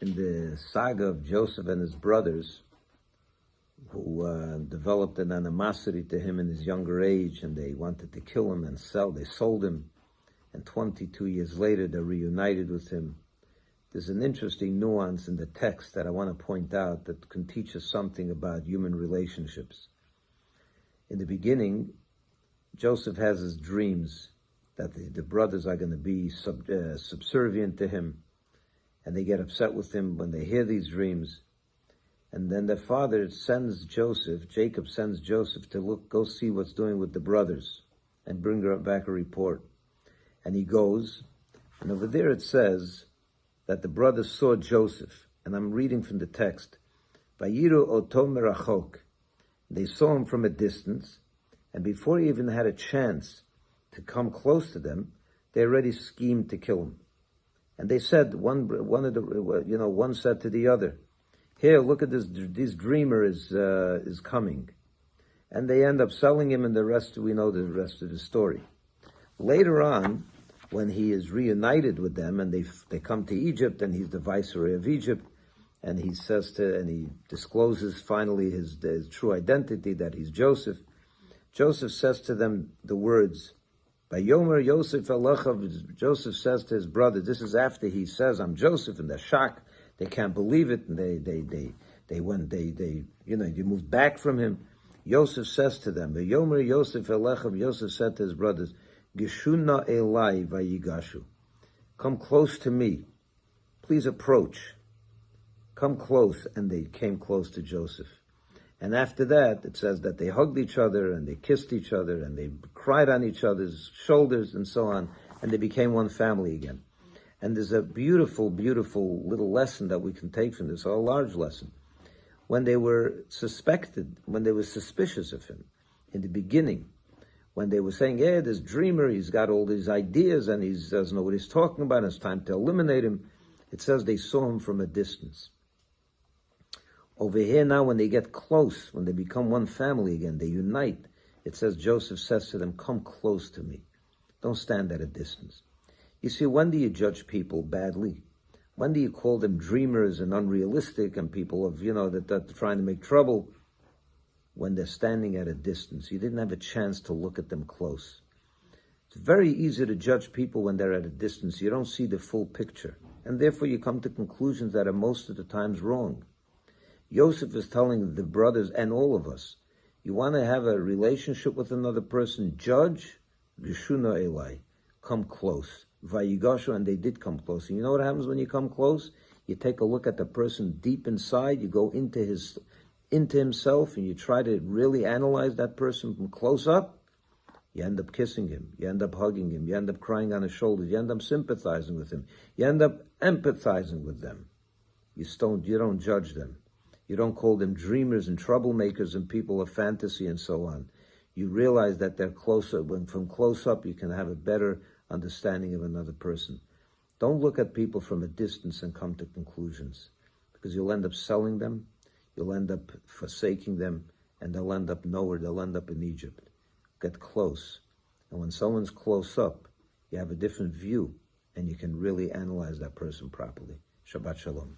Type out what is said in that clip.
in the saga of Joseph and his brothers, who developed an animosity to him in his younger age, and they wanted to kill him and they sold him, and 22 years later they're reunited with him. There's an interesting nuance in the text that I want to point out that can teach us something about human relationships. In the beginning, Joseph has his dreams that the brothers are going to be subservient to him, and they get upset with him when they hear these dreams. And then their father sends Jacob sends Joseph to go see what's doing with the brothers and bring back a report. And he goes, and over there it says that the brothers saw Joseph, and I'm reading from the text, Vayiru oto merachok. They saw him from a distance, and before he even had a chance to come close to them, they already schemed to kill him. And they said, one said to the other, "Here, look at this dreamer is coming." And they end up selling him, and we know the rest of the story. Later on, when he is reunited with them, and they come to Egypt, and he's the viceroy of Egypt, and he discloses finally his true identity, that he's Joseph. Joseph says to them the words, "Vayomer Yosef Alechav." Joseph says to his brother, this is after he says, "I'm Joseph," and they're shocked. They can't believe it, and they moved back from him. Yosef says to them, "Vayomer Yosef Alechav." Yosef said to his brothers, "Geshuna Elai Vayigashu." Come close to me. Please approach. Come close. And they came close to Joseph. And after that, it says that they hugged each other, and they kissed each other, and they cried on each other's shoulders, and so on, and they became one family again. And there's a beautiful, beautiful little lesson that we can take from this, or a large lesson. When they were suspicious of him, in the beginning, when they were saying, "Yeah, this dreamer, he's got all these ideas, and he doesn't know what he's talking about, and it's time to eliminate him," it says they saw him from a distance. Over here now, when they get close, when they become one family again, they unite, it says Joseph says to them, "Come close to me. Don't stand at a distance." You see, when do you judge people badly? When do you call them dreamers and unrealistic and people that are trying to make trouble? When they're standing at a distance. You didn't have a chance to look at them close. It's very easy to judge people when they're at a distance. You don't see the full picture. And therefore you come to conclusions that are most of the times wrong. Joseph is telling the brothers and all of us, you want to have a relationship with another person, judge, Geshuna Elai, come close. Vayigash, and they did come close. And you know what happens when you come close? You take a look at the person deep inside, you go into himself, and you try to really analyze that person from close up. You end up kissing him, you end up hugging him, you end up crying on his shoulders, you end up sympathizing with him, you end up empathizing with them. You don't judge them. You don't call them dreamers and troublemakers and people of fantasy and so on. You realize that they're closer. When from close up, you can have a better understanding of another person. Don't look at people from a distance and come to conclusions, because you'll end up selling them, you'll end up forsaking them, and they'll end up nowhere. They'll end up in Egypt. Get close. And when someone's close up, you have a different view, and you can really analyze that person properly. Shabbat Shalom.